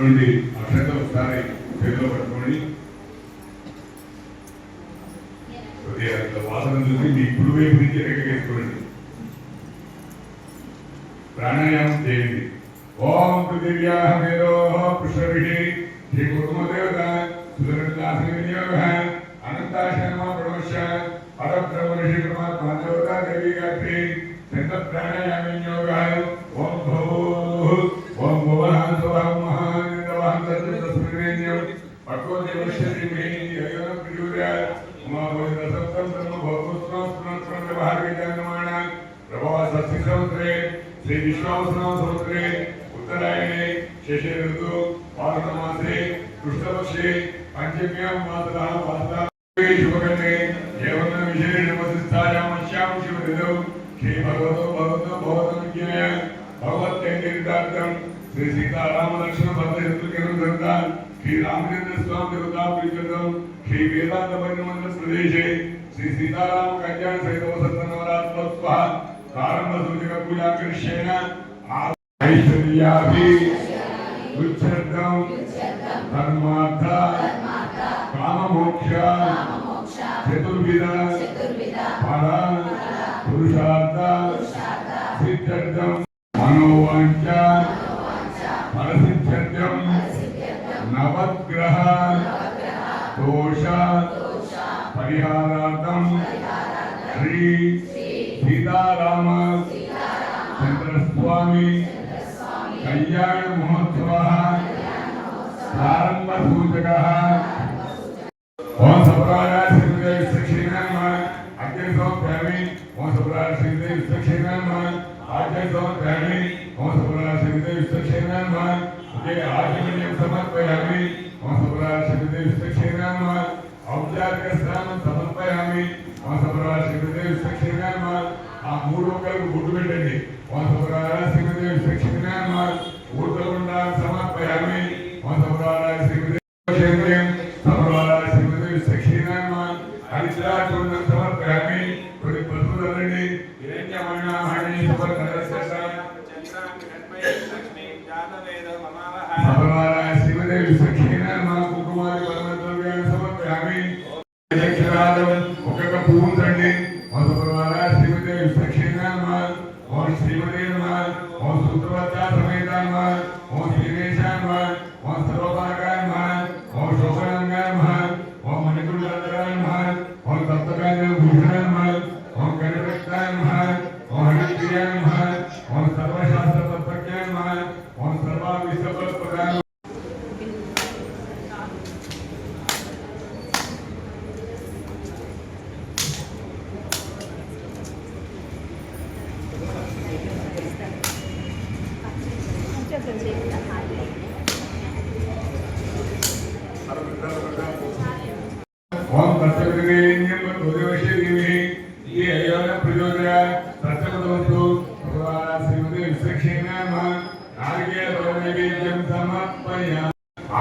అటువంటి అక్షంతలు ఒకసారి చేతిలో పట్టుకోండి. వాసన చూసి మీ కుడి వైపు నుంచి ఎక్కగేసుకోండి. ప్రాణాయామం చేయండి. ఓం పృథివ్యాహమేదో పుష్పవిహి శ్రీ కుటుంబదేవత సుదర్శనాసన వినియోగ అనంతాశర్మ ప్రణోష పరబ్రహ్మ ఋషి పరమాత్మ దేవత దేవి గాత్రి చంద ప్రాణాయామ వినియోగ ఓం భూః ఓం భువః స్వః మహానిందవః తస్మిన్నేన్యం పక్కో దేవశ్రీ మేహి అయోన ప్రియుర్య ఉమాభోజన సప్తం బ్రహ్మ భోగోస్త్రం వ్యవహార విజ్ఞానమాణ ప్రభవ సస్య సముద్రే శ్రీ విశ్వావసనామ సంవత్సరే उत्तरायणे शेषे ऋतु पार्वणमासे कृष्णपक्षे पंचम्यां मातरः वासुदेवे शुभकर्णे एवं विशेषेण वसिष्ठायां अस्यां शिवऋतौ श्री भगवतो विज्ञाय भगवत्तेन्द्रार्थं श्री सीताराम लक्ष्मण भद्रशत्रुघ्न दत्ता श्री रामचंद्र स्वामी देवता प्रीत्यर्थं श्री वेदांत वनमंडल प्रदेशे श्री सीताराम कल्याण सहित वसंत नवरात्रोत्सवः प्रारंभ सूचक पूजा करिष्येण ऐश्वर्याभि उच्चर्दं धर्मार्थ काममोक्ष चतुर्विध फल पुरुषार्थ सिद्ध्यर्थं मनोवांच फलसिद्ध्यर्थं नवग्रह दोष परिहारार्थं श्री सीताराम चंद्रस्वामी कल्याण महोत्सवः प्रारंभ सूचकः ओम सप्राय श्रीदेव सक्षिणाम अग्निसो प्रेमी ओम सप्राय श्रीदेव सक्षिणाम आज्ञसो प्रेमी ओम सप्राय श्रीदेव सक्षिणाम ये आचमनीयं समर्पयामि ओम सप्राय श्रीदेव सक्षिणाम औपचारिक स्नानं समर्पयामि ओम सप्राय श्रीदेव सक्षिणाम आ मूడు ఒకలకు గుడ్డు పెట్టండి ओम सप्राय श्रीदेव सक्षिणाम ऊर्ध्वगुंडा समर्पयामि ओम सप्राय श्रीदेव क्षेत्रं सप्राय श्रीदेव सक्षिणाम हरिद्राचूर्णं समर्पयामि कोई पशुदलनि हिरण्यवर्णामणि सुवर्णरसः सप्राय श्रीदेव सक्षिणाम कुकुमारि परमद्रव्याणि समर्पयामि दक्षिणादं ఒక్కొక్క పువ్వు తండి ओम सप्राय श्रीदेव सक्षिणाम ओम श्रीमते नमः ओम सूत्रवत्ता समेता नमः ओम श्रीवेशाय नमः ओम सर्वभागाय नमः ओम शोभनांगाय नमः ओम मणिकुंडलाय नमः ओम सप्तकाय भूषणाय नमः ओम गणपताय नमः ओम हरिप्रियाय नमः ओम सर्वशास्त्र तत्त्वज्ञाय नमः ओम सर्वाविश्वपदाय ओम तत्सवितुर्वरेण्यं भर्गोदेवस्य ये अयोन प्रचोदयात् तत्सवितुर्वरेण्यं भगवान् श्रीमते विश्वक्षेणाय नमः नारिकेलफलनैवेद्यं समर्पयामि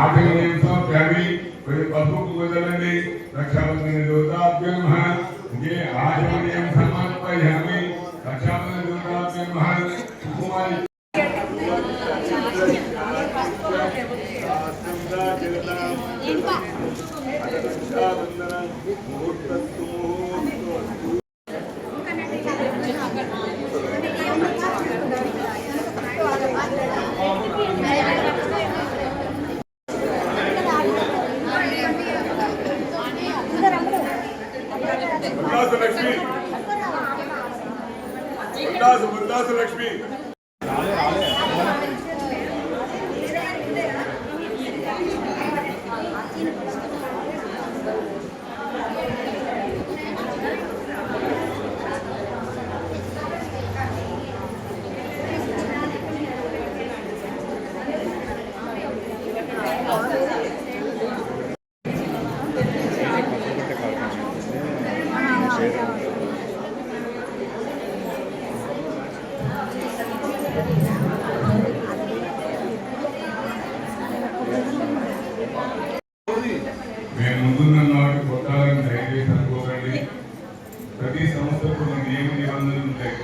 आचमनीयं समर्पयामि कोई पशु पूजननि रक्षाबन्धन देवताभ्यो नमः ये आचमनीयं समर्पयामि रक्षाबन्धन देवताभ्यो नमः कुमारी लक्ष्मी ప్రతి సంవత్సరం కొన్ని నియమ నిబంధనలు ఉంటాయి.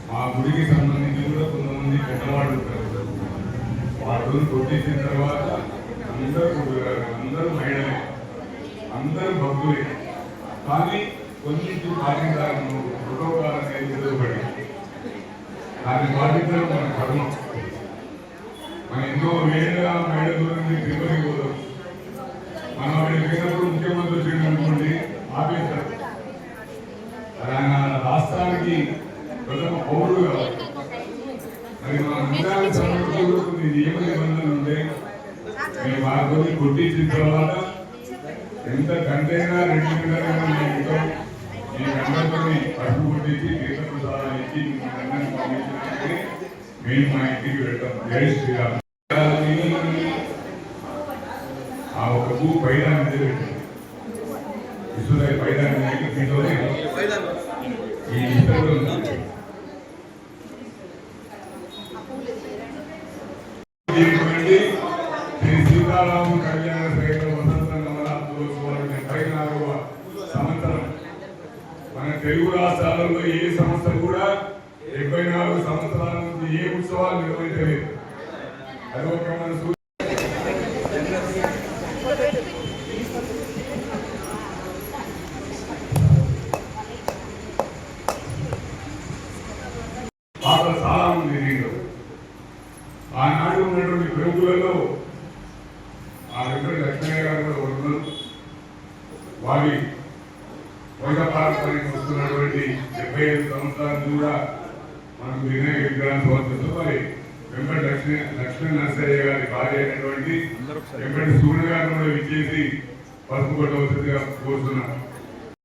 మా గుడికి సంబంధించి కూడా కొంతమంది పెద్దవాళ్ళు ఉంటారు. వాళ్ళ రోజు కొట్టించిన తర్వాత అందరూ కొట్టుకురారు, అందరూ మహిళలే, అందరూ భక్తులే. కానీ కొన్నింటి పాటించాలను ప్రోటోకాల్ అనేది ఎదురుపడి దాన్ని పాటించడం మన కర్మం. మనం ఎన్నో వేల మైళ్ళ దూరం నుంచి తిరుపతికి పోదాం. మనం అక్కడికి వెళ్ళినప్పుడు ముఖ్యమంత్రి వచ్చింది అనుకోండి, ఆపేస్తారు. ఆయన రాష్ట్రానికి ప్రథమ పౌరుడు కావాలి. మరి మన ముందానికి సంబంధించిన కొన్ని నియమ నిబంధనలు ఉంటాయి. మేము ఆ రోజు కొట్టించిన తర్వాత ఎంత గంటైనా 2 గంటలైనా మీ గంటలతోని పసుపు కొట్టించి తీర్థప్రసాదాలు ఇచ్చి మీ గంటని పంపించినట్టే మేము మా ఇంటికి వెళ్తాం. జై శ్రీరామ్. ఆ ఒక భూ పైదాన్ని మీద పెట్టింది విశ్వదాయ పైదాన్ని ఈ ఇద్దరు శ్రీ సీతారామ కళ్యాణ శ్రేణ వసంత నవరాత్రోత్సవాలు 74వ సంవత్సరం. మన తెలుగు రాష్ట్రాలలో ఏ సంస్థ కూడా 74 సంవత్సరాల నుంచి ఏ ఉత్సవాలు నిర్వహించలేదు. అది ఒక మన పాత్ర చాలా ఉంది దీంట్లో. ఆనాడు ఉన్నటువంటి ప్రముఖులలో ఆ వెంకట లక్ష్మయ్య గారు కూడా ఉన్నారు. వారి వైద్యపారంపర్యం వస్తున్నటువంటి 75 సంవత్సరాలు కూడా మనకు వినాయక విగ్రహాన్ని సమర్పిస్తూ మరి వెంకట లక్ష్మీ నరసయ్య గారి భార్య అయినటువంటి వెంకట సూర్య గారిని కూడా విచ్చేసి పసుపు కొట్టవలసిందిగా కోరుతున్నాం.